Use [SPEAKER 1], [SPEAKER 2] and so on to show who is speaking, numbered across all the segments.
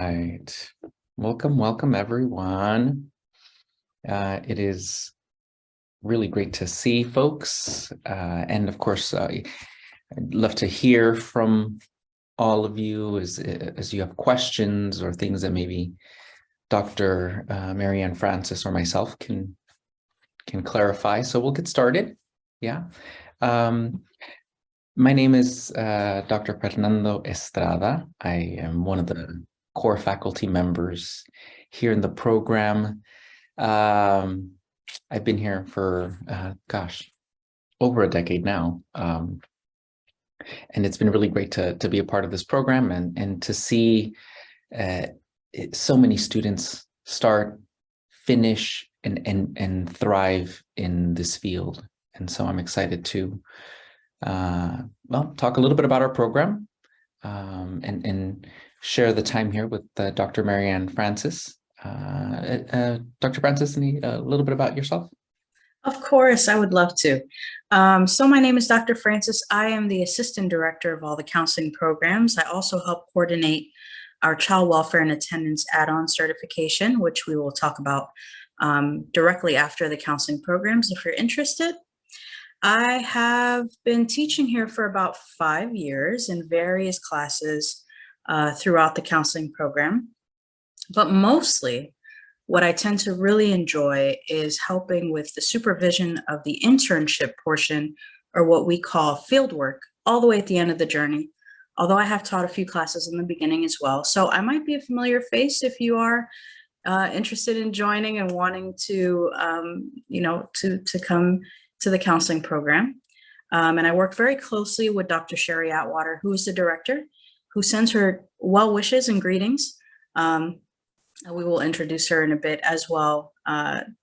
[SPEAKER 1] Right. Welcome everyone. It is really great to see folks. And of course, I'd love to hear from all of you as you have questions or things that maybe Dr. Marianne Francis or myself can clarify. So we'll get started. Yeah. My name is Dr. Fernando Estrada. I am one of the core faculty members here in the program. I've been here for, over a decade now. And it's been really great to be a part of this program and to see so many students start, finish, and thrive in this field. And so I'm excited to talk a little bit about our program and share the time here with Dr. Marianne Francis. Dr. Francis, a little bit about yourself?
[SPEAKER 2] Of course, I would love to. So my name is Dr. Francis. I am the Assistant Director of all the counseling programs. I also help coordinate our Child Welfare and Attendance Add-on certification, which we will talk about directly after the counseling programs if you're interested. I have been teaching here for about 5 years in various classes throughout the counseling program, but mostly what I tend to really enjoy is helping with the supervision of the internship portion, or what we call field work, all the way at the end of the journey, although I have taught a few classes in the beginning as well. So I might be a familiar face if you are interested in joining and wanting to, to come to the counseling program. And I work very closely with Dr. Sherry Atwater, who is the director, who sends her well wishes and greetings. We will introduce her in a bit as well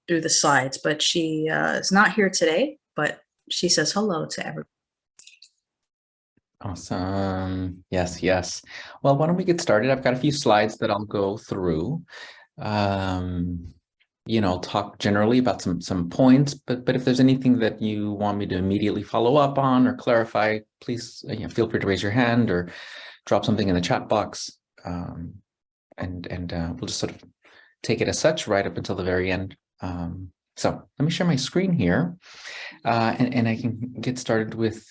[SPEAKER 2] through the slides, but she is not here today, but she says hello to everyone.
[SPEAKER 1] Awesome. Yes. Well, why don't we get started? I've got a few slides that I'll go through. Talk generally about some points, but if there's anything that you want me to immediately follow up on or clarify, please feel free to raise your hand or drop something in the chat box. And we'll just sort of take it as such right up until the very end. So let me share my screen here, and I can get started with,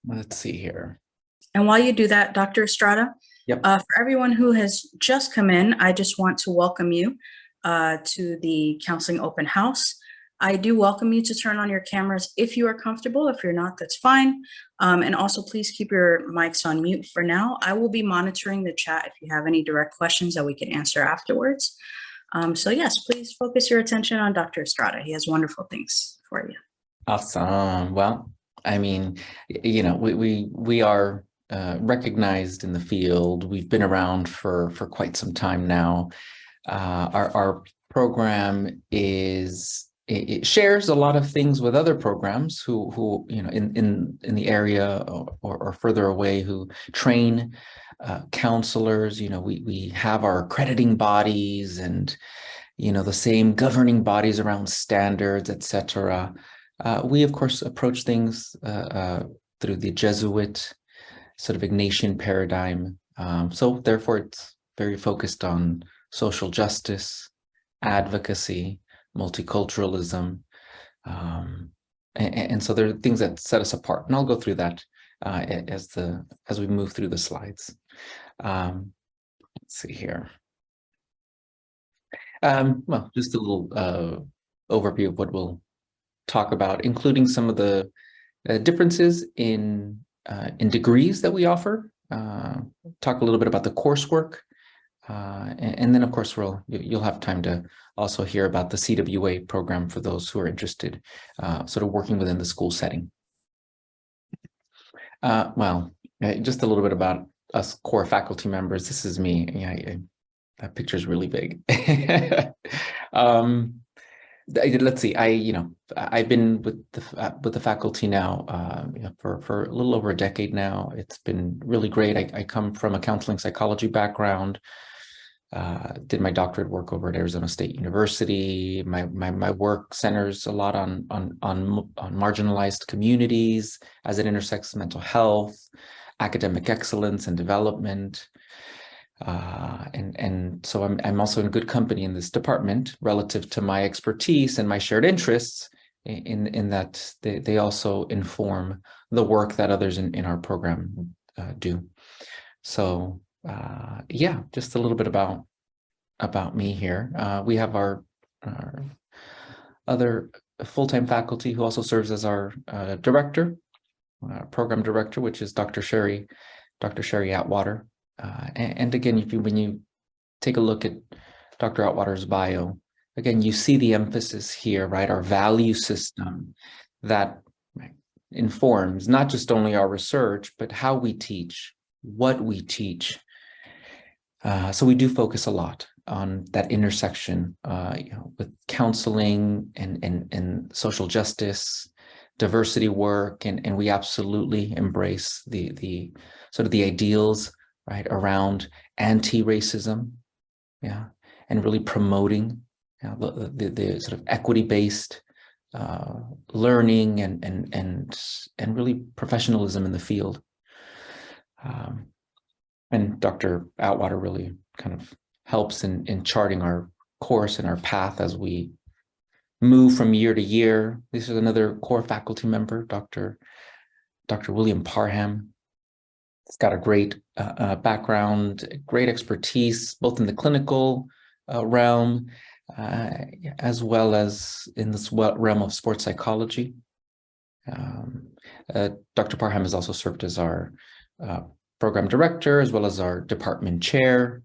[SPEAKER 1] let's see here.
[SPEAKER 2] And while you do that, Dr. Estrada,
[SPEAKER 1] yep.
[SPEAKER 2] For everyone who has just come in, I just want to welcome you to the Counseling Open House. I do welcome you to turn on your cameras if you are comfortable. If you're not, that's fine. And also, please keep your mics on mute for now. I will be monitoring the chat if you have any direct questions that we can answer afterwards. So yes, please focus your attention on Dr. Estrada. He has wonderful things for you.
[SPEAKER 1] Awesome. Well, I mean, we are recognized in the field. We've been around for quite some time now. Our program it shares a lot of things with other programs who in the area or further away who train counselors. We have our accrediting bodies and the same governing bodies around standards, etc. We of course approach things through the Jesuit sort of Ignatian paradigm. So therefore it's very focused on social justice, advocacy, multiculturalism, and so there are things that set us apart, and I'll go through that as we move through the slides. Let's see here. Well, just a little overview of what we'll talk about, including some of the differences in degrees that we offer. Talk a little bit about the coursework. And then, of course, you'll have time to also hear about the CWA program for those who are interested, sort of working within the school setting. Just a little bit about us core faculty members. This is me. That picture is really big. Let's see. I've been with the faculty now for a little over a decade now. It's been really great. I come from a counseling psychology background. Did my doctorate work over at Arizona State University. My work centers a lot on marginalized communities as it intersects mental health, academic excellence, and development. And so I'm also in good company in this department relative to my expertise and my shared interests in that they also inform the work that others in our program do. So yeah, just a little bit about me here. We have our other full-time faculty who also serves as our director, program director, which is Dr. Sherry Atwater. And again, when you take a look at Dr. Atwater's bio, again, you see the emphasis here, right? Our value system that informs not just only our research, but how we teach, what we teach. So we do focus a lot on that intersection, with counseling and social justice, diversity work, and we absolutely embrace the sort of the ideals, right, around anti-racism, yeah, and really promoting the sort of equity-based learning and really professionalism in the field. And Dr. Atwater really kind of helps in charting our course and our path as we move from year to year. This is another core faculty member, Dr. William Parham. He's got a great background, great expertise, both in the clinical realm, as well as in this realm of sports psychology. Dr. Parham has also served as our program director, as well as our department chair.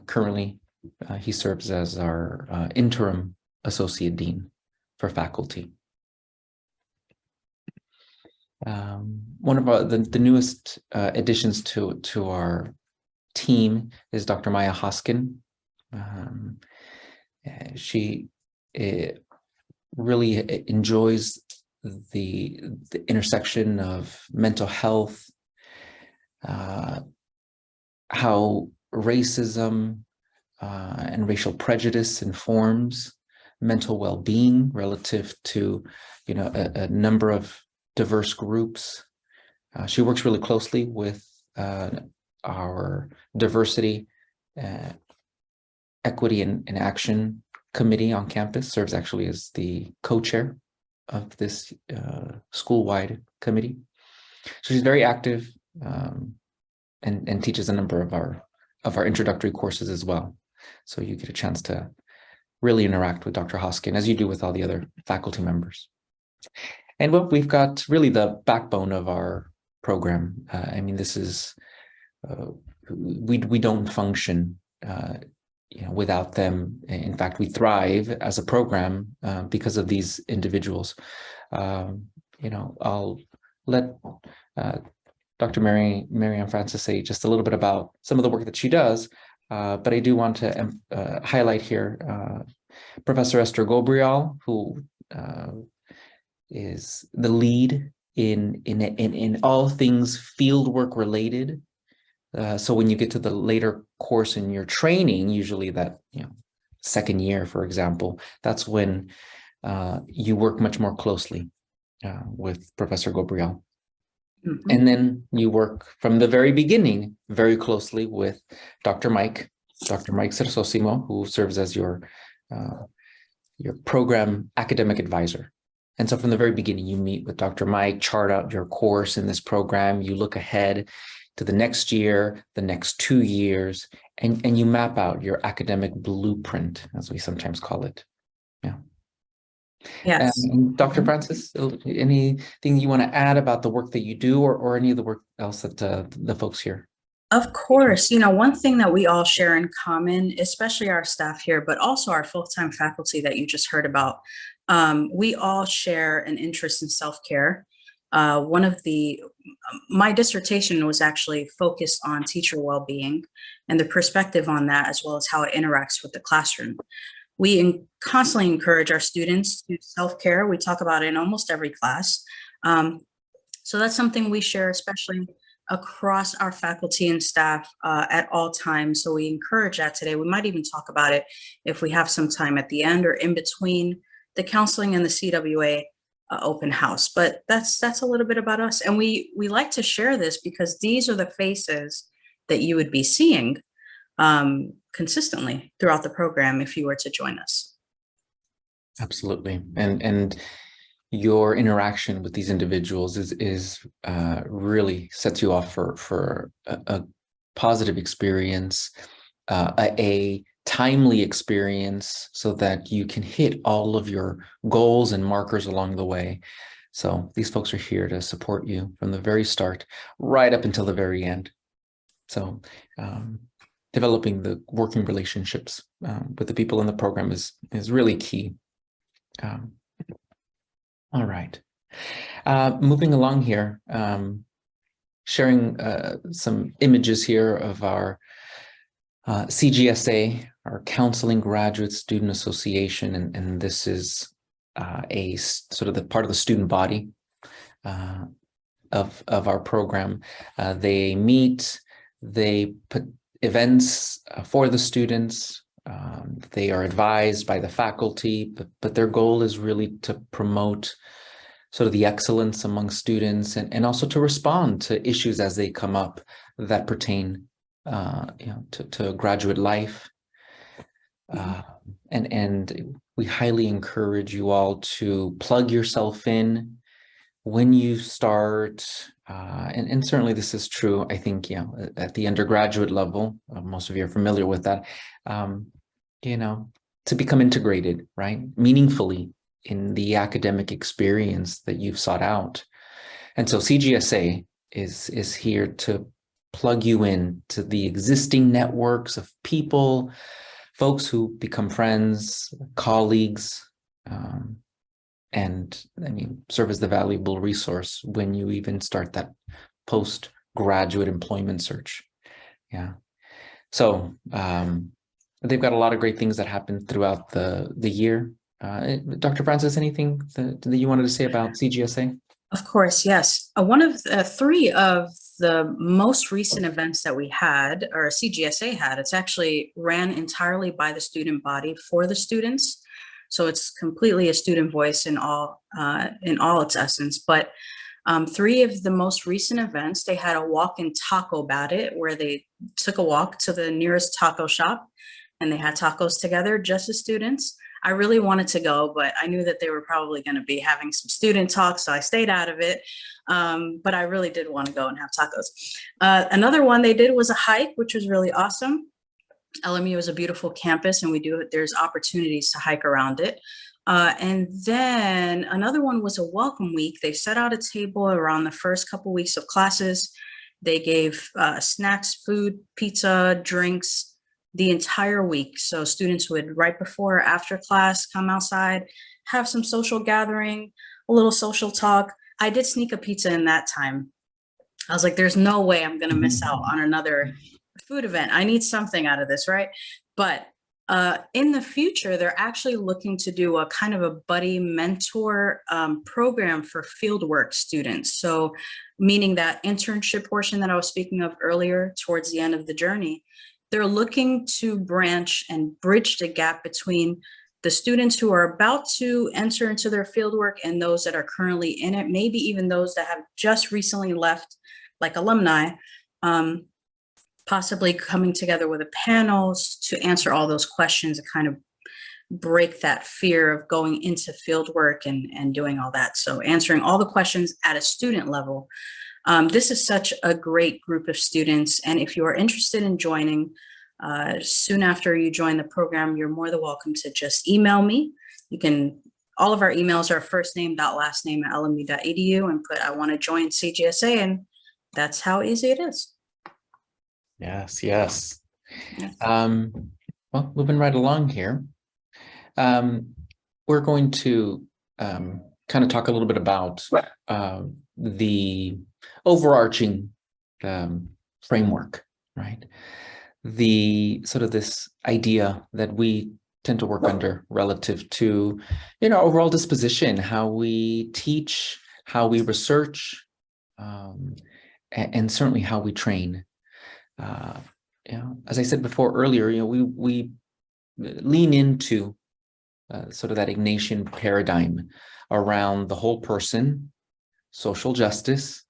[SPEAKER 1] Currently, he serves as our interim associate dean for faculty. One of the newest additions to our team is Dr. Maya Hoskin. She really enjoys the intersection of mental health, how racism and racial prejudice informs mental well-being relative to, a number of diverse groups. She works really closely with our diversity, equity and action committee on campus, serves actually as the co-chair of this school-wide committee. So she's very active and teaches a number of our introductory courses as well. So you get a chance to really interact with Dr. Hoskin, as you do with all the other faculty members. And what we've got really the backbone of our program. This is, we don't function without them. In fact, we thrive as a program because of these individuals. I'll let Dr. Mary Francis say just a little bit about some of the work that she does, but I do want to highlight here Professor Esther Gobrial, who is the lead in all things fieldwork related. So when you get to the later course in your training, usually that second year, for example, that's when you work much more closely with Professor Gobriel. Mm-hmm. And then you work from the very beginning very closely with Dr. Mike Sersosimo, who serves as your program academic advisor. And so from the very beginning, you meet with Dr. Mike, chart out your course in this program, you look ahead to the next year, the next 2 years, and you map out your academic blueprint, as we sometimes call it. Yeah.
[SPEAKER 2] Yes.
[SPEAKER 1] And Dr. Francis, anything you want to add about the work that you do, or any of the work else that the folks here?
[SPEAKER 2] Of course. One thing that we all share in common, especially our staff here, but also our full-time faculty that you just heard about, we all share an interest in self-care. My dissertation was actually focused on teacher well-being and the perspective on that, as well as how it interacts with the classroom. We constantly encourage our students to self-care. We talk about it in almost every class. So that's something we share, especially across our faculty and staff at all times. So we encourage that today. We might even talk about it if we have some time at the end or in between the counseling and the CWA open house. But that's a little bit about us. And we like to share this because these are the faces that you would be seeing consistently throughout the program if you were to join us.
[SPEAKER 1] Absolutely. And your interaction with these individuals is really sets you off for a positive experience, a timely experience, so that you can hit all of your goals and markers along the way. So these folks are here to support you from the very start, right up until the very end. So developing the working relationships with the people in the program is really key. All right. Moving along here, sharing some images here of our CGSA, our Counseling Graduate Student Association, and this is a sort of the part of the student body of our program. They meet, they put events for the students. They are advised by the faculty, but their goal is really to promote sort of the excellence among students, and also to respond to issues as they come up that pertain to graduate life. And we highly encourage you all to plug yourself in when you start, and certainly this is true, I think, at the undergraduate level, most of you are familiar with that, to become integrated, right, meaningfully in the academic experience that you've sought out. And so CGSA is here to plug you in to the existing networks of people, folks who become friends, colleagues, and serve as the valuable resource when you even start that postgraduate employment search. Yeah. So they've got a lot of great things that happen throughout the year. Dr. Francis, anything that you wanted to say about CGSA?
[SPEAKER 2] Of course, yes. One of the three of the most recent events that we had, or CGSA had, it's actually ran entirely by the student body for the students. So it's completely a student voice in all its essence. But three of the most recent events, they had a walk and talk about it, where they took a walk to the nearest taco shop and they had tacos together, just as students. I really wanted to go, but I knew that they were probably going to be having some student talk, so I stayed out of it. But I really did want to go and have tacos. Another one they did was a hike, which was really awesome. LMU is a beautiful campus, and there's opportunities to hike around it. And then another one was a welcome week. They set out a table around the first couple weeks of classes. They gave snacks, food, pizza, drinks, the entire week. So students would, right before or after class, come outside, have some social gathering, a little social talk. I did sneak a pizza in that time. I was like, there's no way I'm going to miss out on another food event. I need something out of this, right? But in the future, they're actually looking to do a kind of a buddy mentor program for fieldwork students. So meaning that internship portion that I was speaking of earlier towards the end of the journey, they're looking to branch and bridge the gap between the students who are about to enter into their fieldwork and those that are currently in it, maybe even those that have just recently left, like alumni, possibly coming together with a panels to answer all those questions and kind of break that fear of going into fieldwork and doing all that. So answering all the questions at a student level. This is such a great group of students. And if you are interested in joining, soon after you join the program, you're more than welcome to just email me. All of our emails are firstname.lastname@lmu.edu and put, I want to join CGSA. And that's how easy it is.
[SPEAKER 1] Yes. Well, moving right along here. We're going to kind of talk a little bit about the overarching framework, right? The sort of this idea that we tend to work under relative to, overall disposition, how we teach, how we research, and certainly how we train. As I said before earlier, we lean into sort of that Ignatian paradigm around the whole person, social justice.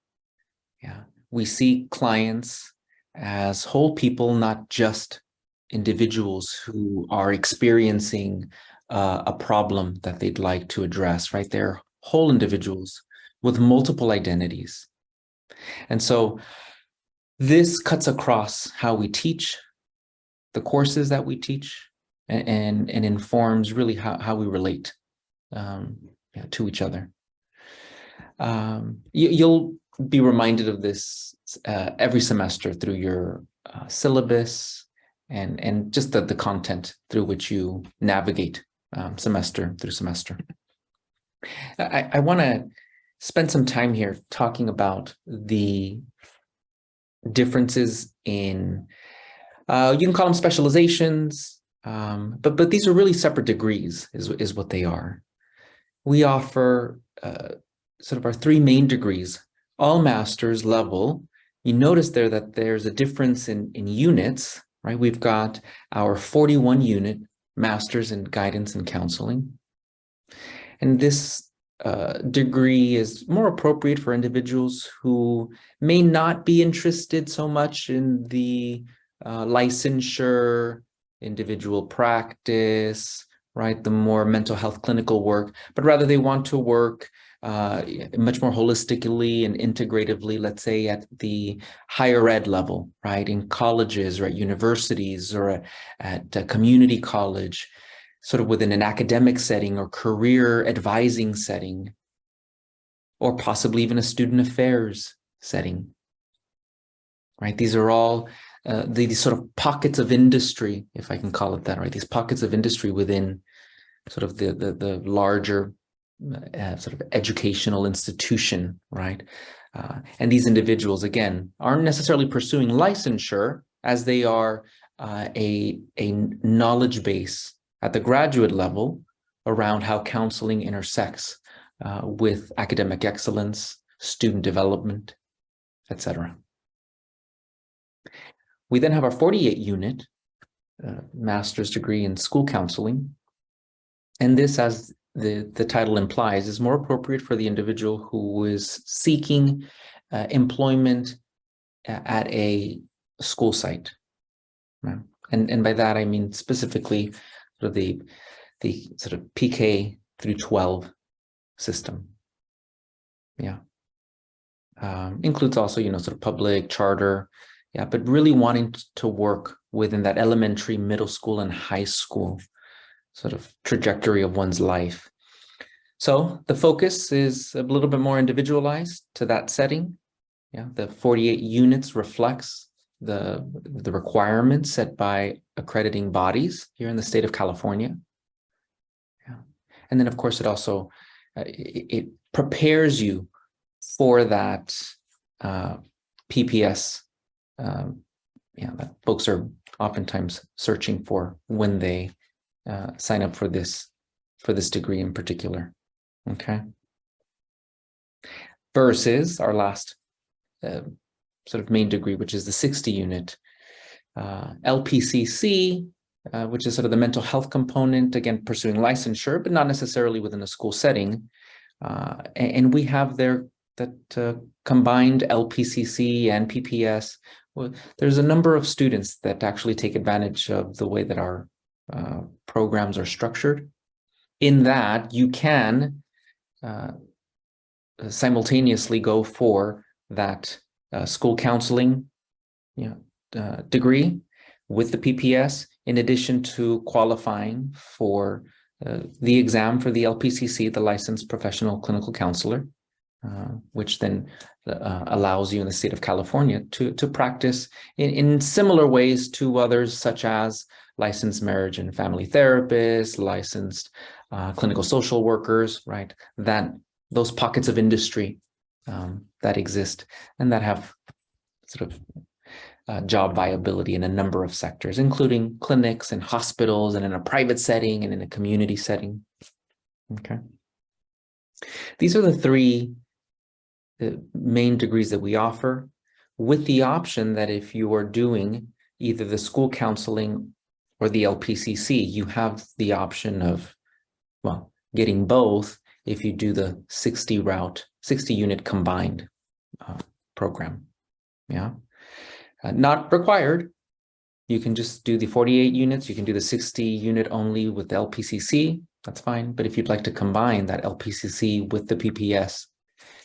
[SPEAKER 1] Yeah, we see clients as whole people, not just individuals who are experiencing a problem that they'd like to address, right? They're whole individuals with multiple identities. And so this cuts across how we teach, the courses that we teach, and informs really how we relate to each other. You'll be reminded of this every semester through your syllabus and just the content through which you navigate semester through semester. I want to spend some time here talking about the differences in, you can call them specializations, but these are really separate degrees is what they are. We offer sort of our three main degrees, all master's level. You notice there that there's a difference in units, right? We've got our 41 unit master's in guidance and counseling. And this degree is more appropriate for individuals who may not be interested so much in the licensure, individual practice, right? The more mental health clinical work, but rather they want to work much more holistically and integratively, let's say at the higher ed level, right? In colleges or at universities or at a community college, sort of within an academic setting or career advising setting, or possibly even a student affairs setting, right? These are all these sort of pockets of industry, if I can call it that, right? These pockets of industry within sort of the larger sort of educational institution, right? And these individuals, again, aren't necessarily pursuing licensure as they are a knowledge base at the graduate level around how counseling intersects with academic excellence, student development, etc. We then have our 48 unit master's degree in school counseling. And this, as the title implies, is more appropriate for the individual who is seeking employment at a school site. Right? And by that, I mean specifically sort of the sort of PK through 12 system. Yeah. Includes also, sort of public, charter, yeah, but really wanting to work within that elementary, middle school, and high school sort of trajectory of one's life. So the focus is a little bit more individualized to that setting. Yeah, the 48 units reflects the requirements set by accrediting bodies here in the state of California. Yeah. And then, of course, it also it prepares you for that PPS that folks are oftentimes searching for when they sign up for this degree in particular. Okay. Versus our last sort of main degree, which is the 60 unit LPCC, which is sort of the mental health component, again, pursuing licensure, but not necessarily within a school setting. And we have there that combined LPCC and PPS. Well, there's a number of students that actually take advantage of the way that our programs are structured, in that you can simultaneously go for that school counseling degree with the PPS, in addition to qualifying for the exam for the LPCC, the Licensed Professional Clinical Counselor, which then allows you in the state of California to practice in similar ways to others, such as licensed marriage and family therapists, licensed clinical social workers, right? Those pockets of industry that exist and that have sort of job viability in a number of sectors, including clinics and hospitals and in a private setting and in a community setting. Okay. These are the three main degrees that we offer, with the option that if you are doing either the school counseling or the LPCC, you have the option of, well, getting both if you do the 60 unit combined program. Yeah. Not required. You can just do the 48 units. You can do the 60 unit only with the LPCC. That's fine. But if you'd like to combine that LPCC with the PPS,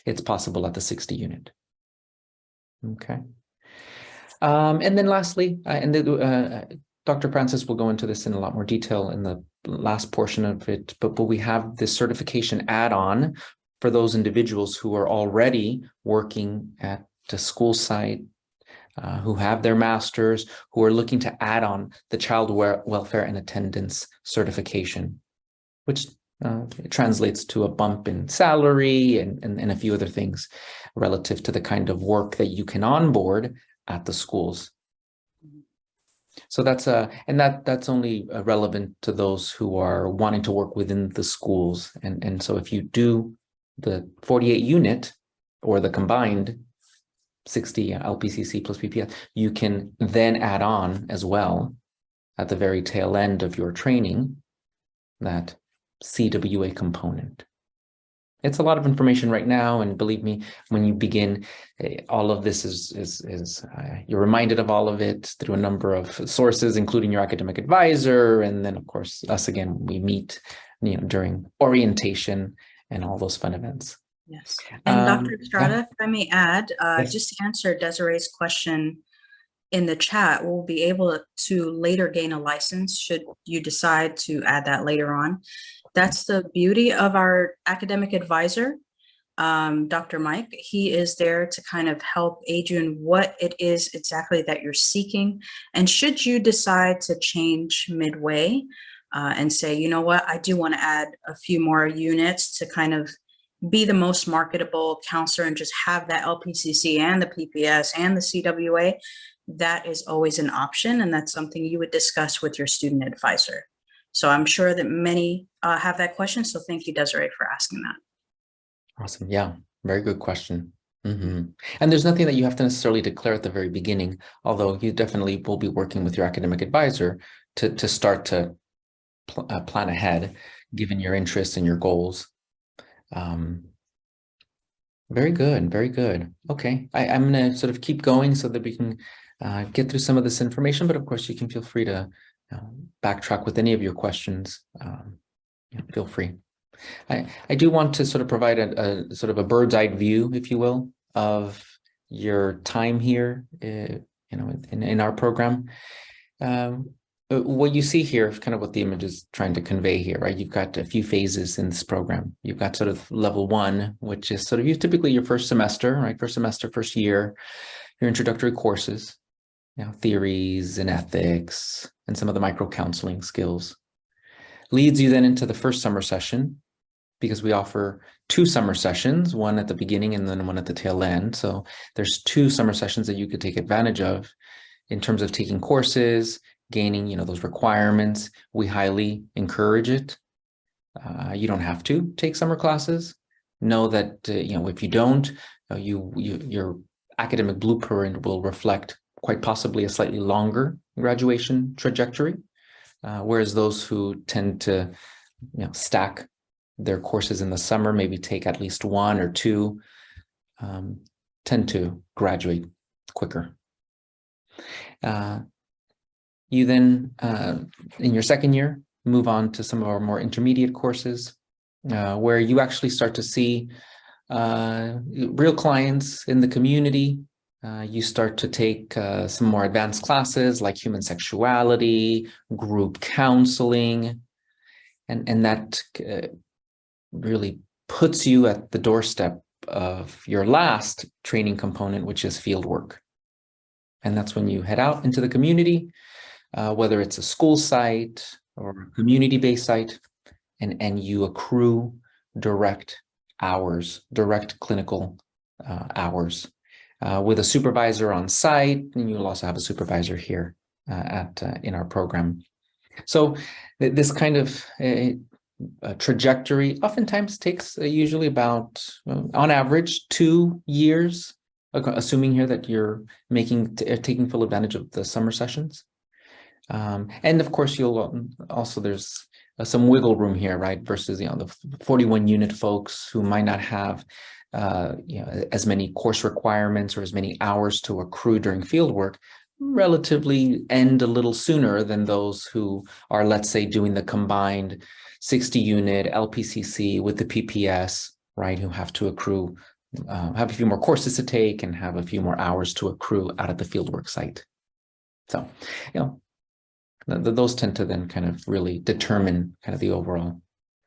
[SPEAKER 1] it's possible at the 60 unit. Okay. And then lastly, Dr. Francis will go into this in a lot more detail in the last portion of it, but we have this certification add-on for those individuals who are already working at the school site, who have their masters, who are looking to add on the child welfare and attendance certification, which translates to a bump in salary and a few other things relative to the kind of work that you can onboard at the schools. So that's only relevant to those who are wanting to work within the schools. And so if you do the 48 unit or the combined 60 LPCC plus PPS, you can then add on as well at the very tail end of your training that CWA component. It's a lot of information right now, and believe me, when you begin, all of this is you're reminded of all of it through a number of sources, including your academic advisor, and then of course us again. We meet, during orientation and all those fun events.
[SPEAKER 2] Yes, and Dr. Estrada,
[SPEAKER 1] yeah.
[SPEAKER 2] if I may add,
[SPEAKER 1] Yes.
[SPEAKER 2] just to answer Desiree's question in the chat, we'll be able to later gain a license should you decide to add that later on. That's the beauty of our academic advisor, Dr. Mike. He is there to kind of help aid you in what it is exactly that you're seeking. And should you decide to change midway and say, you know what, I do want to add a few more units to kind of be the most marketable counselor and just have that LPCC and the PPS and the CWA, that is always an option. And that's something you would discuss with your student advisor. So I'm sure that many have that question. So thank you, Desiree, for asking that.
[SPEAKER 1] Awesome. Yeah, very good question. And there's nothing that you have to necessarily declare at the very beginning, although you definitely will be working with your academic advisor to start to plan ahead, given your interests and your goals. Very good. Very good. Okay. I'm going to sort of keep going so that we can get through some of this information, but of course you can feel free to backtrack with any of your questions. Feel free. I do want to sort of provide a sort of a bird's eye view, if you will, of your time here, in our program. What you see here is kind of what the image is trying to convey here, right? You've got a few phases in this program. You've got sort of level one, which is sort of typically your first semester, right? First semester, first year, your introductory courses, theories and ethics, and some of the micro-counseling skills. Leads you then into the first summer session, because we offer 2 summer sessions, one at the beginning and then one at the tail end. So there's 2 summer sessions that you could take advantage of in terms of taking courses, gaining, those requirements. We highly encourage it. You don't have to take summer classes. Know that, if you don't, your academic blueprint will reflect quite possibly a slightly longer graduation trajectory, whereas those who tend to, stack their courses in the summer, maybe take at least 1 or 2, tend to graduate quicker. You then, in your second year, move on to some of our more intermediate courses, where you actually start to see real clients in the community. You start to take some more advanced classes like human sexuality, group counseling, and that really puts you at the doorstep of your last training component, which is field work. And that's when you head out into the community, whether it's a school site or a community-based site, and you accrue direct hours, direct clinical hours with a supervisor on site, and you'll also have a supervisor here in our program. So this kind of trajectory oftentimes takes usually about, on average, 2 years, assuming here that you're taking full advantage of the summer sessions. And of course, you'll also, there's some wiggle room here, right? Versus, the 41 unit folks who might not have, as many course requirements or as many hours to accrue during field work, relatively end a little sooner than those who are, let's say, doing the combined 60 unit LPCC with the PPS, right? Who have to accrue, have a few more courses to take and have a few more hours to accrue out at the fieldwork site. So, those tend to then kind of really determine kind of the overall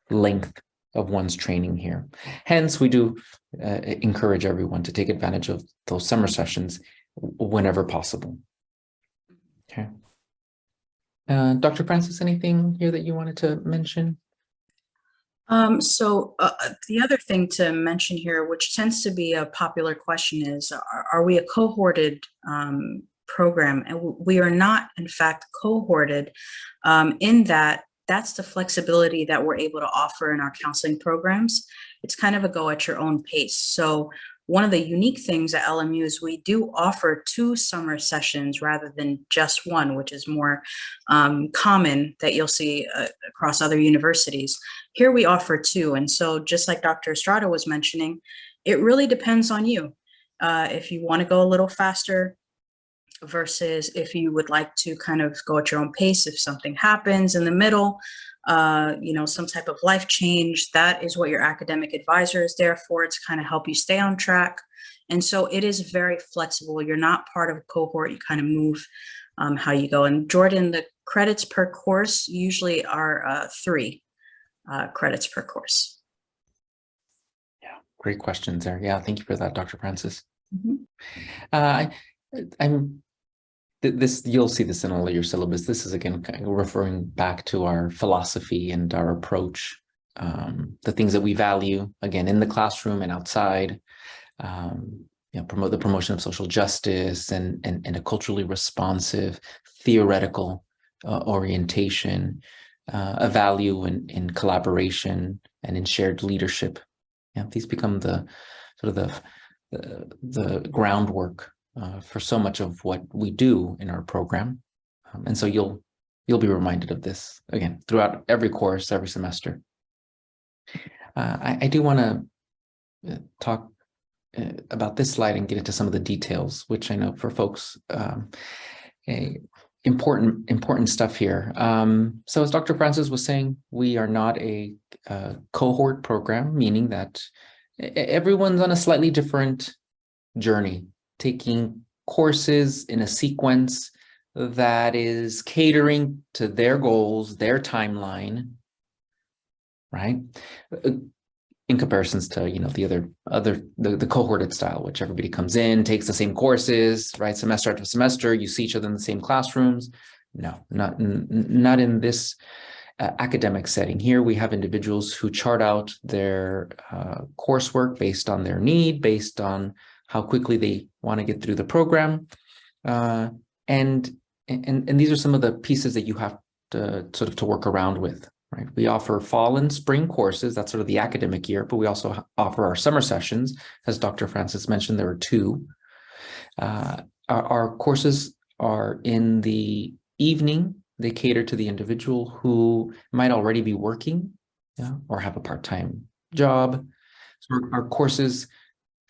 [SPEAKER 1] length of one's training here. Hence, we do encourage everyone to take advantage of those summer sessions whenever possible. Okay. Dr. Francis, anything here that you wanted to mention?
[SPEAKER 2] The other thing to mention here, which tends to be a popular question, is are we a cohorted program? And we are not, in fact, cohorted in that's the flexibility that we're able to offer in our counseling programs. It's kind of a go at your own pace. So one of the unique things at LMU is we do offer 2 summer sessions rather than just one, which is more common that you'll see across other universities. Here we offer 2. And so just like Dr. Estrada was mentioning, it really depends on you. If you want to go a little faster versus if you would like to kind of go at your own pace, if something happens in the middle, some type of life change, that is what your academic advisor is there for. It's kind of help you stay on track. And so it is very flexible. You're not part of a cohort. You kind of move how you go. And Jordan, the credits per course usually are 3 credits per course.
[SPEAKER 1] Yeah, great questions there. Yeah, thank you for that, Dr. Francis.
[SPEAKER 2] Mm-hmm.
[SPEAKER 1] You'll see this in all of your syllabus. This is again kind of referring back to our philosophy and our approach, the things that we value again in the classroom and outside. Promote the promotion of social justice and a culturally responsive theoretical orientation, a value in collaboration and in shared leadership. Yeah, these become the sort of the groundwork for so much of what we do in our program. And so you'll be reminded of this again throughout every course, every semester. I do want to talk about this slide and get into some of the details, which I know for folks, important stuff here. So as Dr. Francis was saying, we are not a cohort program, meaning that everyone's on a slightly different journey, taking courses in a sequence that is catering to their goals, their timeline, right? In comparisons to, the cohorted style, which everybody comes in, takes the same courses, right? Semester after semester, you see each other in the same classrooms. No, not in this academic setting. Here we have individuals who chart out their coursework based on their need, based on how quickly they want to get through the program. And these are some of the pieces that you have to sort of to work around with, right? We offer fall and spring courses. That's sort of the academic year, but we also offer our summer sessions. As Dr. Francis mentioned, there are 2. Our courses are in the evening. They cater to the individual who might already be working, or have a part-time job. So our courses,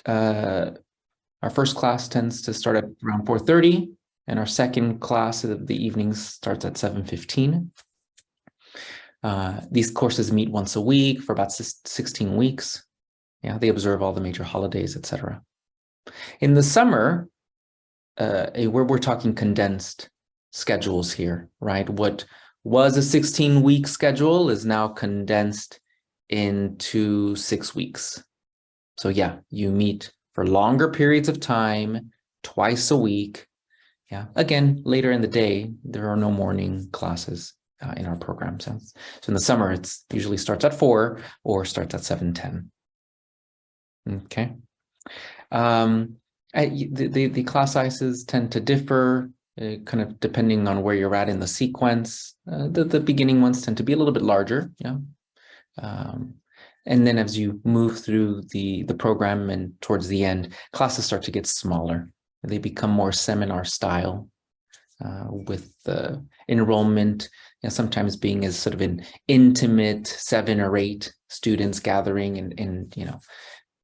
[SPEAKER 1] our first class tends to start at around 4:30, and our second class of the evenings starts at 7:15. These courses meet once a week for about 16 weeks. Yeah, they observe all the major holidays, etc. In the summer, we're talking condensed schedules here, right? What was a 16-week schedule is now condensed into 6 weeks. So yeah, you meet for longer periods of time, twice a week. Yeah, again, later in the day, there are no morning classes in our program. So in the summer, it's usually starts at 4 or starts at 7:10. Okay. The class sizes tend to differ kind of depending on where you're at in the sequence. The beginning ones tend to be a little bit larger. Yeah. And then as you move through the program and towards the end, classes start to get smaller. They become more seminar style with enrollment, sometimes being as sort of an intimate 7 or 8 students gathering and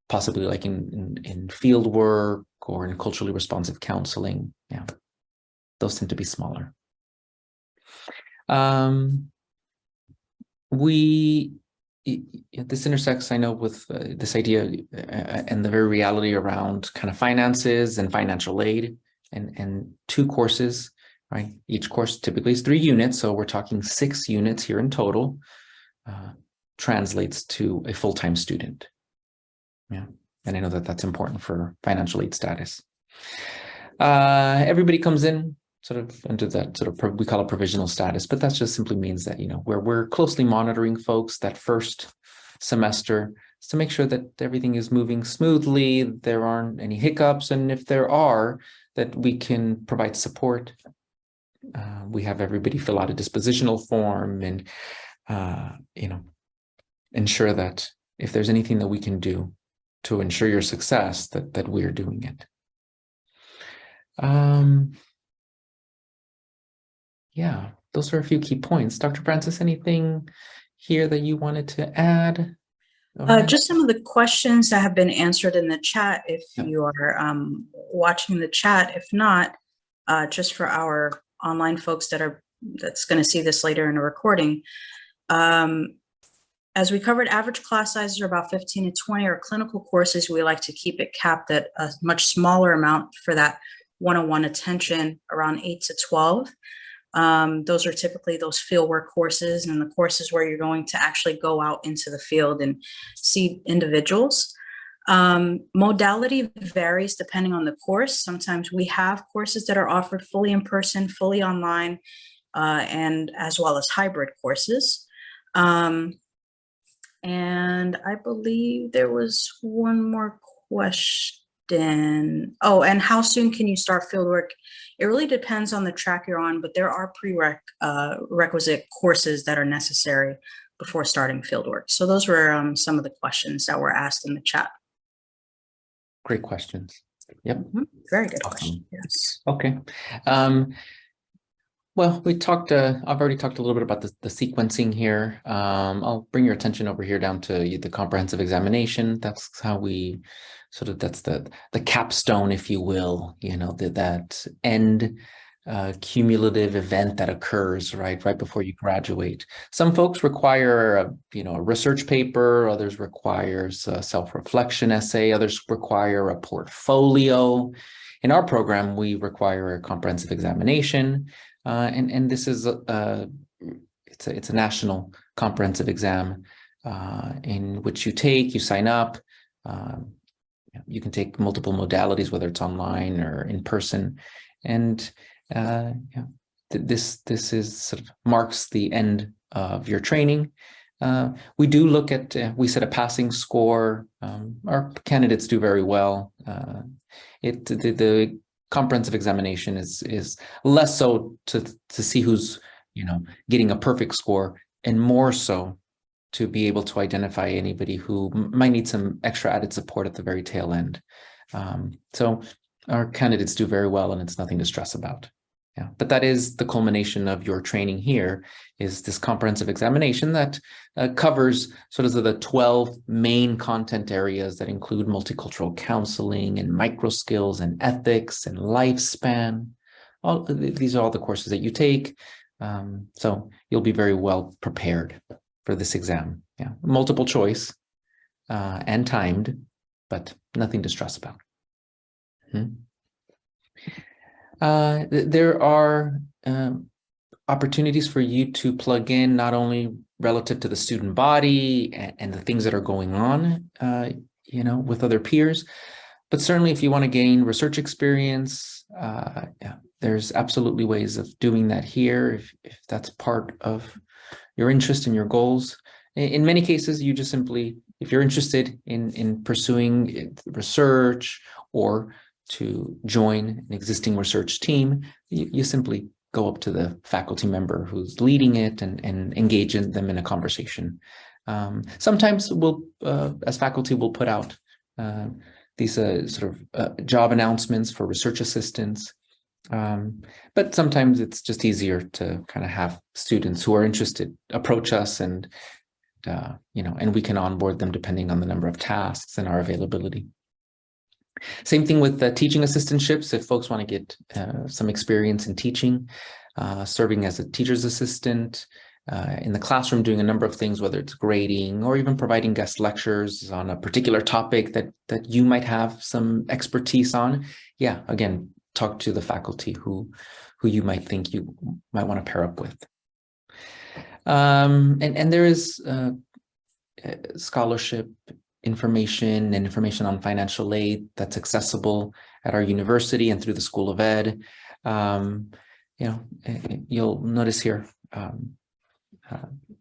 [SPEAKER 1] possibly like in field work or in culturally responsive counseling. Yeah, those tend to be smaller. This intersects, I know, with this idea and the very reality around kind of finances and financial aid, and 2 courses, right? Each course typically is 3 units, so we're talking 6 units here in total, translates to a full-time student. Yeah, and I know that that's important for financial aid status. Everybody comes in sort of under that sort of, we call it provisional status, but that just simply means that, we're closely monitoring folks that first semester to make sure that everything is moving smoothly, there aren't any hiccups, and if there are, that we can provide support. We have everybody fill out a dispositional form and, ensure that if there's anything that we can do to ensure your success, that we're doing it. Yeah, those are a few key points. Dr. Francis, anything here that you wanted to add?
[SPEAKER 2] Just some of the questions that have been answered in the chat, if you are watching the chat. If not, just for our online folks that's going to see this later in a recording. As we covered, average class sizes are about 15 to 20. Our clinical courses, we like to keep it capped at a much smaller amount for that one-on-one attention, around 8 to 12. Those are typically those fieldwork courses and the courses where you're going to actually go out into the field and see individuals. Modality varies depending on the course. Sometimes we have courses that are offered fully in person, fully online, and as well as hybrid courses. And I believe there was one more question. Oh, and how soon can you start fieldwork? It really depends on the track you're on, but there are prerequisite courses that are necessary before starting fieldwork. So those were some of the questions that were asked in the chat.
[SPEAKER 1] Great questions. Yep.
[SPEAKER 2] Mm-hmm. Very good question. Yes.
[SPEAKER 1] Okay. Well, we talked, I've already talked a little bit about the sequencing here. I'll bring your attention over here down to the comprehensive examination. That's how we that's the capstone, if you will, that end cumulative event that occurs right before you graduate. Some folks require a research paper, others requires a self-reflection essay, others require a portfolio. In our program, we require a comprehensive examination. And this is it's a national comprehensive exam in which you sign up. You can take multiple modalities, whether it's online or in person, and this is marks the end of your training. We do look at we set a passing score. Our candidates do very well. The comprehensive examination is less so to see who's getting a perfect score, and more so to be able to identify anybody who might need some extra added support at the very tail end. So our candidates do very well, and it's nothing to stress about. Yeah, but that is the culmination of your training here, is this comprehensive examination that covers the 12 main content areas that include multicultural counseling and micro skills and ethics and lifespan. These are all the courses that you take. So you'll be very well prepared for this exam. Yeah, multiple choice and timed, but nothing to stress about. There are opportunities for you to plug in, not only relative to the student body and the things that are going on, with other peers, but certainly if you want to gain research experience, there's absolutely ways of doing that here if that's part of your interest and your goals. In many cases, you just simply, if you're interested in pursuing research or to join an existing research team, you simply go up to the faculty member who's leading it and engage them in a conversation. Sometimes we'll, as faculty, we'll put out these job announcements for research assistants. But sometimes it's just easier to kind of have students who are interested approach us, and and we can onboard them depending on the number of tasks and our availability. Same thing with the teaching assistantships. If folks want to get some experience in teaching, serving as a teacher's assistant in the classroom, doing a number of things, whether it's grading or even providing guest lectures on a particular topic that you might have some expertise on. Yeah, again, talk to the faculty who you might think you might want to pair up with. And there is scholarship information and information on financial aid that's accessible at our university and through the School of Ed. You'll notice here,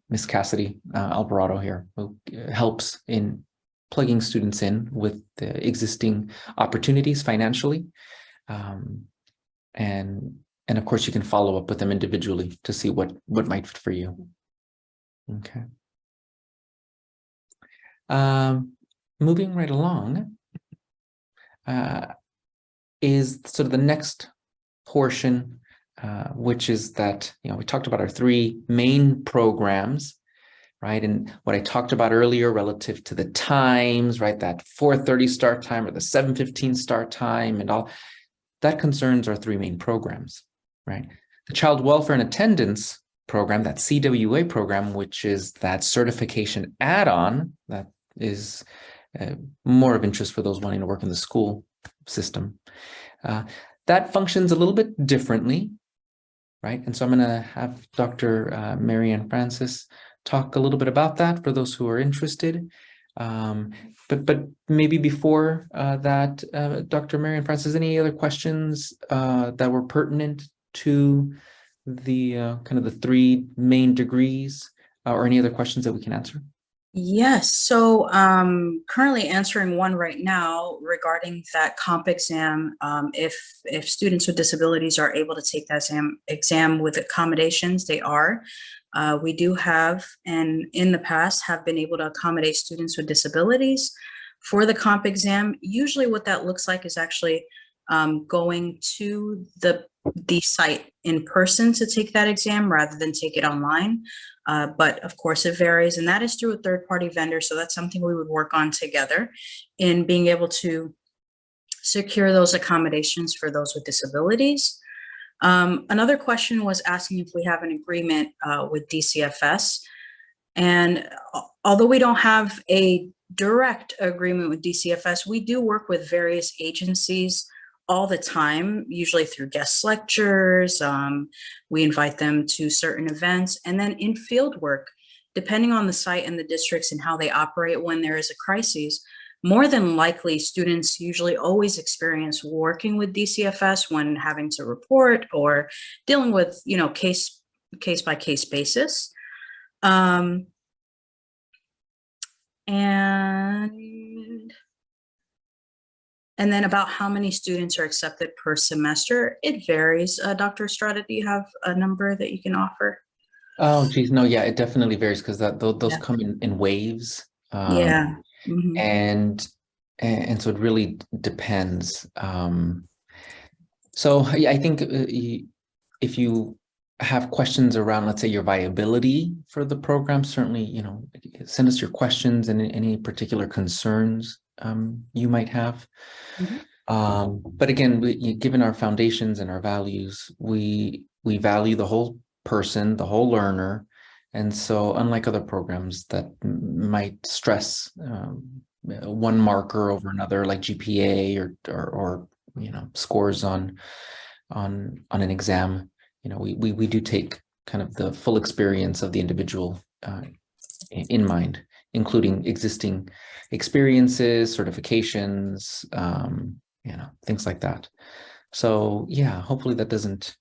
[SPEAKER 1] Miss Cassidy Alvarado here, who helps in plugging students in with the existing opportunities financially. And of course, you can follow up with them individually to see what might fit for you. Okay. Moving right along is sort of the next portion, which is that, we talked about our three main programs, right? And what I talked about earlier relative to the times, right? That 4:30 start time or the 7:15 start time and all, that concerns our three main programs, right? The Child Welfare and Attendance program, that CWA program, which is that certification add-on that is more of interest for those wanting to work in the school system. That functions a little bit differently, right? And so I'm going to have Dr. Mary Ann Francis talk a little bit about that for those who are interested. But maybe before that, Dr. Mary Ann Francis, any other questions that were pertinent to the kind of the three main degrees, or any other questions that we can answer?
[SPEAKER 2] Yes, so currently answering one right now regarding that comp exam. If students with disabilities are able to take that exam with accommodations, they are. We do have, and in the past have been able to accommodate students with disabilities for the comp exam. Usually what that looks like is actually going to the site in person to take that exam rather than take it online. But of course it varies, and that is through a third-party vendor. So that's something we would work on together in being able to secure those accommodations for those with disabilities. Another question was asking if we have an agreement with DCFS. And although we don't have a direct agreement with DCFS, we do work with various agencies all the time, usually through guest lectures. We invite them to certain events, and then in field work, depending on the site and the districts and how they operate when there is a crisis. More than likely, students usually always experience working with DCFS when having to report or dealing with, case by case basis. And then about how many students are accepted per semester, it varies. Dr. Estrada, do you have a number that you can offer?
[SPEAKER 1] Oh, geez, no, yeah, it definitely varies because those come in waves.
[SPEAKER 2] Yeah. Mm-hmm.
[SPEAKER 1] And so it really depends. So I think if you have questions around, let's say, your viability for the program, certainly, send us your questions and any particular concerns you might have. Mm-hmm. But again, given our foundations and our values, we value the whole person, the whole learner. And so unlike other programs that might stress one marker over another, like GPA or scores on an exam, we do take kind of the full experience of the individual in mind, including existing experiences, certifications, things like that. So yeah, hopefully that doesn't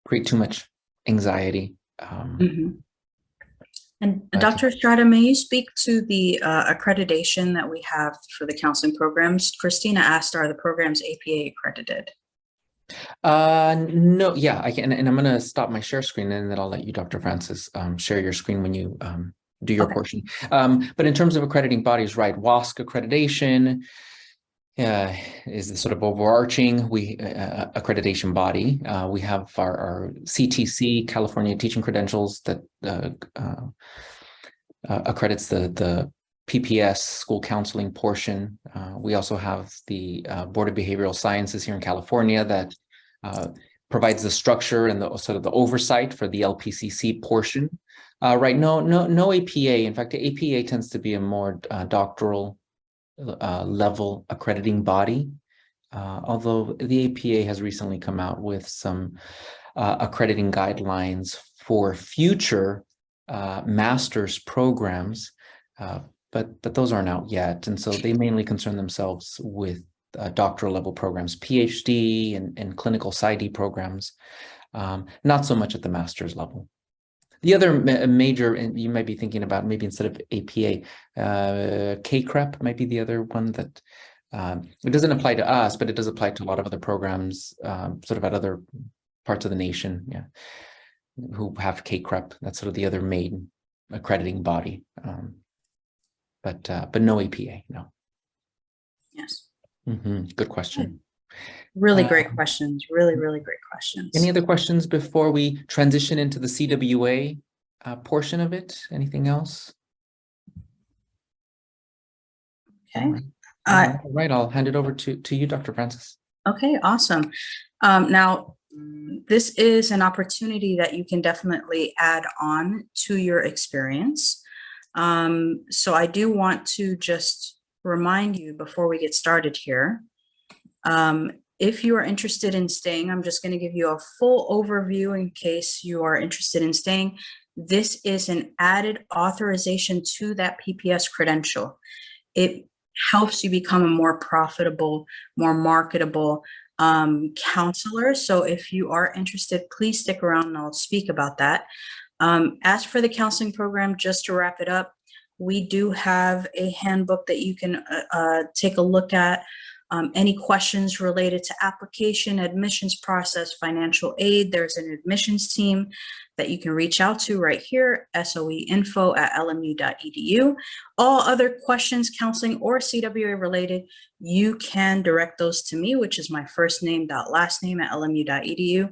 [SPEAKER 1] create too much anxiety.
[SPEAKER 2] Mm-hmm. And Dr. Estrada, may you speak to the accreditation that we have for the counseling programs? Christina asked, are the programs APA accredited?
[SPEAKER 1] No, yeah, I can, and I'm going to stop my share screen, and then I'll let you, Dr. Francis, share your screen when you do your portion. But in terms of accrediting bodies, right, WASC accreditation, is the sort of overarching accreditation body. We have our CTC, California Teaching Credentials, that accredits the PPS school counseling portion. We also have the Board of Behavioral Sciences here in California that provides the structure and the sort of the oversight for the LPCC portion. Right, no APA. In fact, the APA tends to be a more doctoral level accrediting body, although the APA has recently come out with some accrediting guidelines for future master's programs, but those aren't out yet, and so they mainly concern themselves with doctoral level programs, PhD and clinical PsyD programs, not so much at the master's level. The other major, and you might be thinking about maybe instead of APA, KCREP might be the other one that it doesn't apply to us, but it does apply to a lot of other programs, sort of at other parts of the nation, yeah, who have KCREP. That's sort of the other main accrediting body, but no APA, no.
[SPEAKER 2] Yes.
[SPEAKER 1] Good question.
[SPEAKER 2] Really great questions. Really great questions.
[SPEAKER 1] Any other questions before we transition into the CWA portion of it? Anything else?
[SPEAKER 2] Okay.
[SPEAKER 1] All right, I'll hand it over to you, Dr. Francis.
[SPEAKER 2] Okay, awesome. Now, this is an opportunity that you can definitely add on to your experience. So I do want to just remind you before we get started here, if you are interested in staying, I'm just going to give you a full overview in case you are interested in staying. This is an added authorization to that PPS credential. It helps you become a more profitable, more marketable counselor. So if you are interested, please stick around and I'll speak about that. As for the counseling program, just to wrap it up, we do have a handbook that you can take a look at. Any questions related to application, admissions process, financial aid, there's an admissions team that you can reach out to right here, soeinfo@lmu.edu. All other questions, counseling or CWA related, you can direct those to me, which is my first name last name @lmu.edu.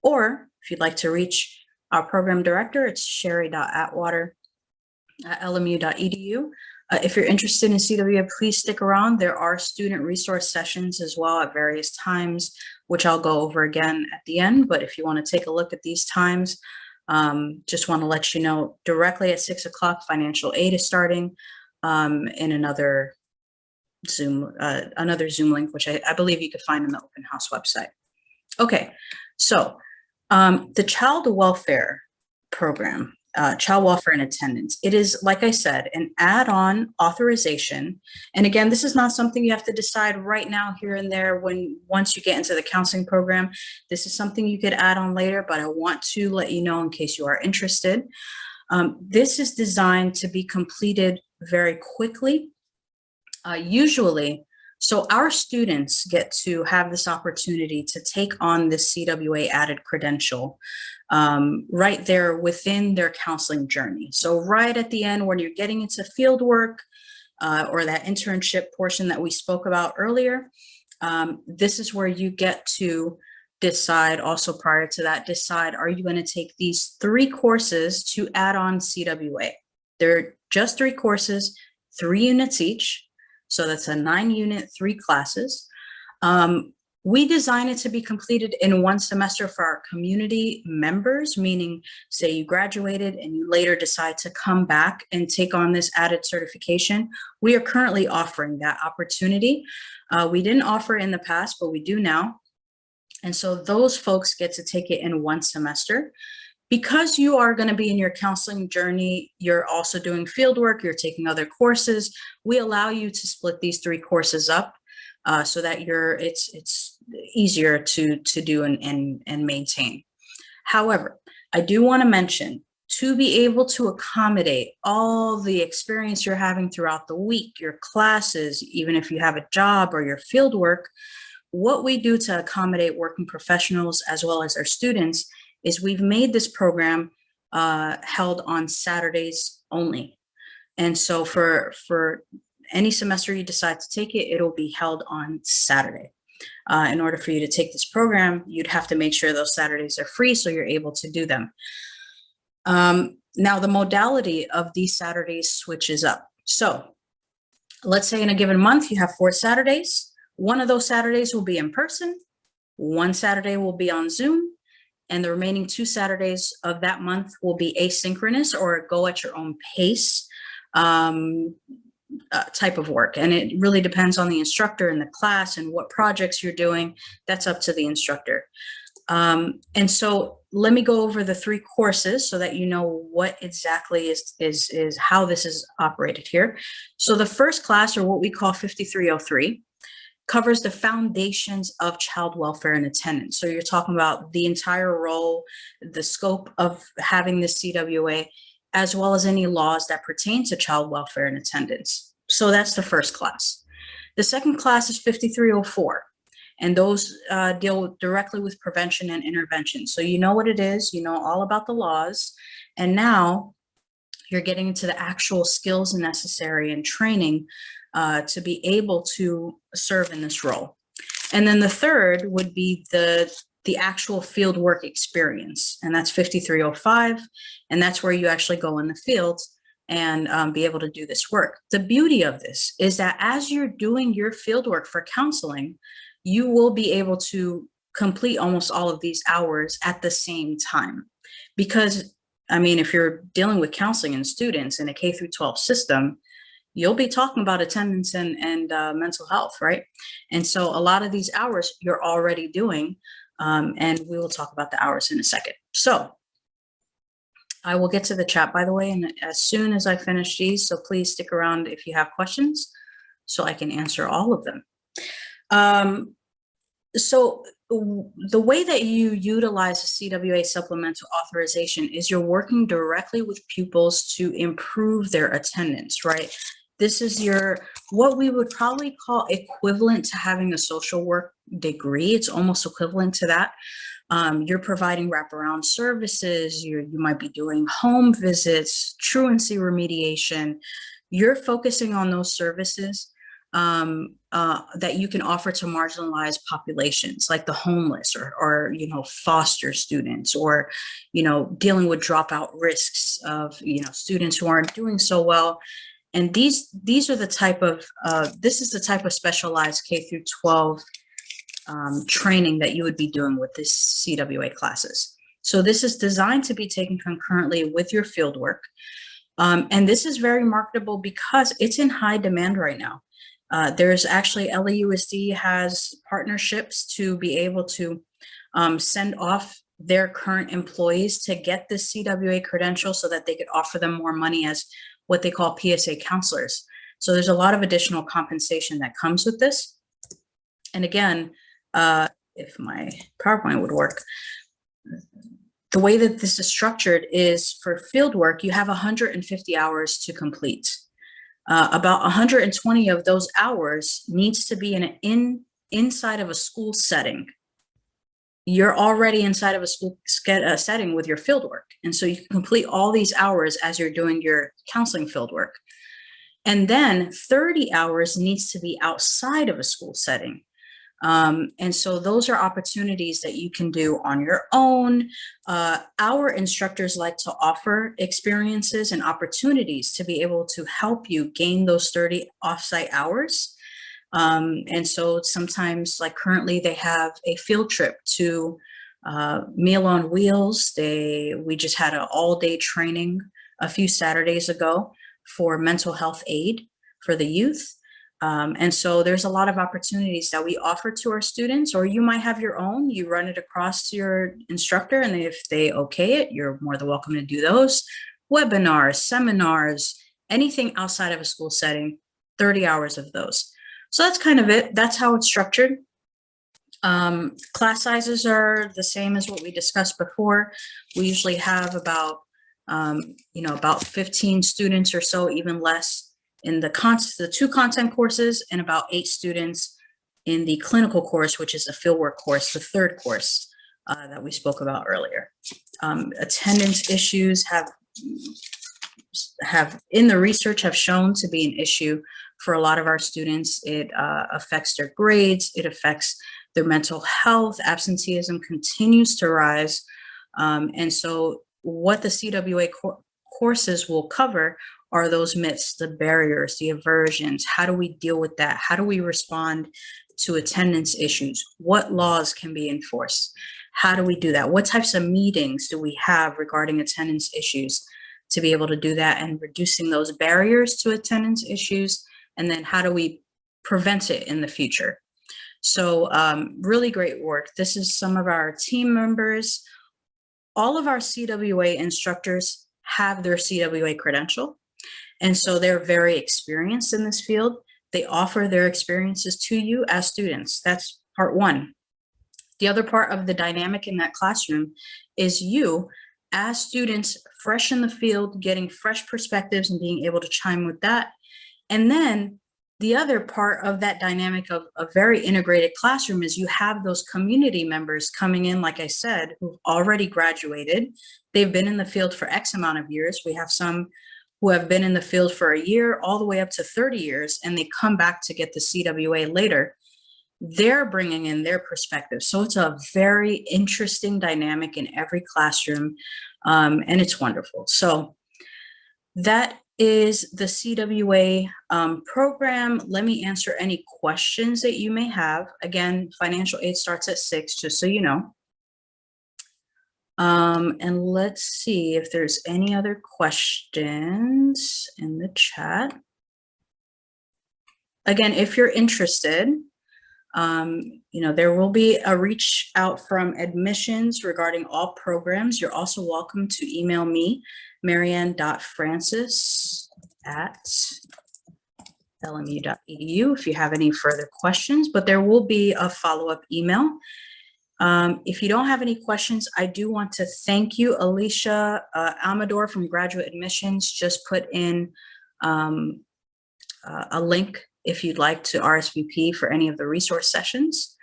[SPEAKER 2] Or if you'd like to reach our program director, it's sherry.atwater@lmu.edu. If you're interested in CWA, please stick around. There are student resource sessions as well at various times, which I'll go over again at the end. But if you want to take a look at these times, just want to let you know directly at 6 o'clock, financial aid is starting in another Zoom link, which I believe you could find on the Open House website. Okay, so the child welfare program, child welfare and attendance. It is, like I said, an add-on authorization. And again, this is not something you have to decide right now, here and there, once you get into the counseling program. This is something you could add on later, but I want to let you know in case you are interested. This is designed to be completed very quickly. Usually, so our students get to have this opportunity to take on this CWA added credential right there within their counseling journey. So right at the end, when you're getting into field work or that internship portion that we spoke about earlier, this is where you get to decide, also prior to that, decide, are you going to take these 3 courses to add on CWA? They're just 3 courses, 3 units each. So that's a 9-unit, 3 classes. We design it to be completed in 1 semester for our community members, meaning say you graduated and you later decide to come back and take on this added certification. We are currently offering that opportunity. We didn't offer it in the past, but we do now. And so those folks get to take it in 1 semester. Because you are going to be in your counseling journey, you're also doing field work, you're taking other courses, we allow you to split these 3 courses up so that it's easier to do and maintain. However, I do want to mention, to be able to accommodate all the experience you're having throughout the week, your classes, even if you have a job or your field work, what we do to accommodate working professionals as well as our students is we've made this program held on Saturdays only. And so for any semester you decide to take it, it'll be held on Saturday. In order for you to take this program, you'd have to make sure those Saturdays are free so you're able to do them. Now, the modality of these Saturdays switches up. So let's say in a given month, you have 4 Saturdays. One of those Saturdays will be in person. One Saturday will be on Zoom. And the remaining 2 Saturdays of that month will be asynchronous or go at your own pace type of work. And it really depends on the instructor and the class and what projects you're doing. That's up to the instructor. And so let me go over the 3 courses so that you know what exactly is how this is operated here. So the first class, or what we call 5303, covers the foundations of child welfare and attendance. So you're talking about the entire role, the scope of having the CWA, as well as any laws that pertain to child welfare and attendance. So that's the first class. The second class is 5304, and those deal directly with prevention and intervention. So you know what it is, you know all about the laws, and now you're getting into the actual skills necessary and training to be able to serve in this role. And then the third would be the actual field work experience, and that's 5305, and that's where you actually go in the field and be able to do this work. The beauty of this is that as you're doing your field work for counseling, you will be able to complete almost all of these hours at the same time. Because, I mean, if you're dealing with counseling and students in a K through 12 system, you'll be talking about attendance and mental health, right? And so a lot of these hours you're already doing, and we will talk about the hours in a second. So I will get to the chat, by the way, and as soon as I finish these, so please stick around if you have questions so I can answer all of them. So the way that you utilize the CWA supplemental authorization is you're working directly with pupils to improve their attendance, right? This is what we would probably call equivalent to having a social work degree. It's almost equivalent to that. You're providing wraparound services. You might be doing home visits, truancy remediation. You're focusing on those services that you can offer to marginalized populations, like the homeless or foster students, or dealing with dropout risks of students who aren't doing so well. And these are the type of this is the type of specialized K through 12 training that you would be doing with this CWA classes. So this is designed to be taken concurrently with your field work. And this is very marketable because it's in high demand right now. There's actually LAUSD has partnerships to be able to send off their current employees to get this CWA credential so that they could offer them more money as what they call PSA counselors. So there's a lot of additional compensation that comes with this. And again, if my PowerPoint would work, the way that this is structured is for field work, you have 150 hours to complete. About 120 of those hours needs to be inside of a school setting. You're already inside of a school setting with your field work. And so you can complete all these hours as you're doing your counseling field work. And then 30 hours needs to be outside of a school setting. And so those are opportunities that you can do on your own. Our instructors like to offer experiences and opportunities to be able to help you gain those 30 offsite hours. And so sometimes, like currently, they have a field trip to Meal on Wheels. We just had an all-day training a few Saturdays ago for mental health aid for the youth. And so there's a lot of opportunities that we offer to our students, or you might have your own. You run it across to your instructor, and if they okay it, you're more than welcome to do those. Webinars, seminars, anything outside of a school setting, 30 hours of those. So that's kind of it. That's how it's structured. Class sizes are the same as what we discussed before. We usually have about 15 students or so, even less, in the 2 content courses, and about 8 students in the clinical course, which is a fieldwork course, the 3rd course that we spoke about earlier. Attendance issues have in the research have shown to be an issue For a lot of our students, it affects their grades, it affects their mental health. Absenteeism continues to rise. And so what the CWA courses will cover are those myths, the barriers, the aversions. How do we deal with that? How do we respond to attendance issues? What laws can be enforced? How do we do that? What types of meetings do we have regarding attendance issues to be able to do that and reducing those barriers to attendance issues? And then how do we prevent it in the future? So really great work. This is some of our team members. All of our CWA instructors have their CWA credential. And so they're very experienced in this field. They offer their experiences to you as students. That's part one. The other part of the dynamic in that classroom is you as students fresh in the field, getting fresh perspectives and being able to chime with that. And then the other part of that dynamic of a very integrated classroom is you have those community members coming in, like I said, who've already graduated. They've been in the field for X amount of years. We have some who have been in the field for a year, all the way up to 30 years, and they come back to get the CWA later. They're bringing in their perspective. So it's a very interesting dynamic in every classroom, and it's wonderful. So that is the CWA program. Let me answer any questions that you may have. Again, financial aid starts at 6, just so you know. And let's see if there's any other questions in the chat. Again, if you're interested, there will be a reach out from admissions regarding all programs. You're also welcome to email me, marianne.francis@lmu.edu if you have any further questions, but there will be a follow-up email. If you don't have any questions, I do want to thank you. Alicia Amador from Graduate Admissions just put in a link if you'd like to RSVP for any of the resource sessions.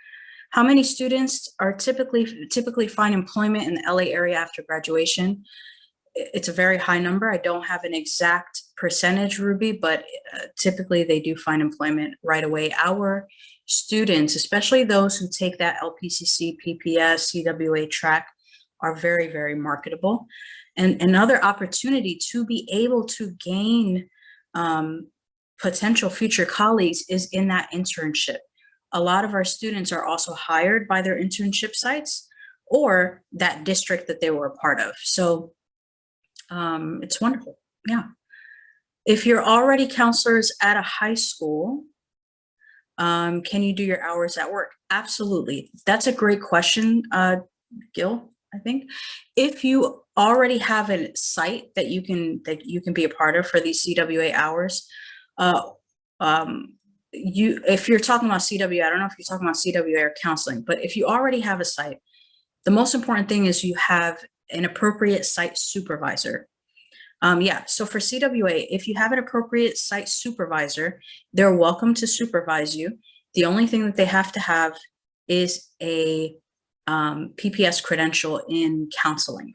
[SPEAKER 2] How many students are typically find employment in the LA area after graduation? It's a very high number. I don't have an exact percentage, Ruby, but typically they do find employment right away. Our students, especially those who take that LPCC, PPS, CWA track, are very, very marketable. And another opportunity to be able to gain potential future colleagues is in that internship. A lot of our students are also hired by their internship sites or that district that they were a part of. So it's wonderful. Yeah. If you're already counselors at a high school, can you do your hours at work? Absolutely. That's a great question, Gil, I think. If you already have a site that you can be a part of for these CWA hours, if you're talking about CWA, I don't know if you're talking about CWA or counseling, but if you already have a site, the most important thing is you have an appropriate site supervisor. So for CWA, if you have an appropriate site supervisor, they're welcome to supervise you. The only thing that they have to have is a PPS credential in counseling.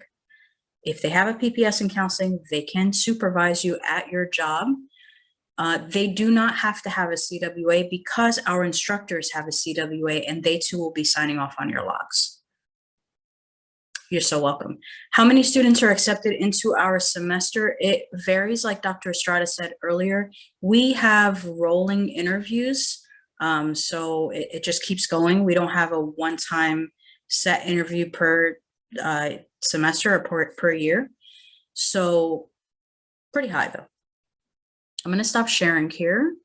[SPEAKER 2] If they have a PPS in counseling, they can supervise you at your job. They do not have to have a CWA because our instructors have a CWA and they too will be signing off on your logs. You're so welcome. How many students are accepted into our semester? It varies, like Dr. Estrada said earlier. We have rolling interviews, so it just keeps going. We don't have a one-time set interview per semester or per year. So pretty high though. I'm going to stop sharing here.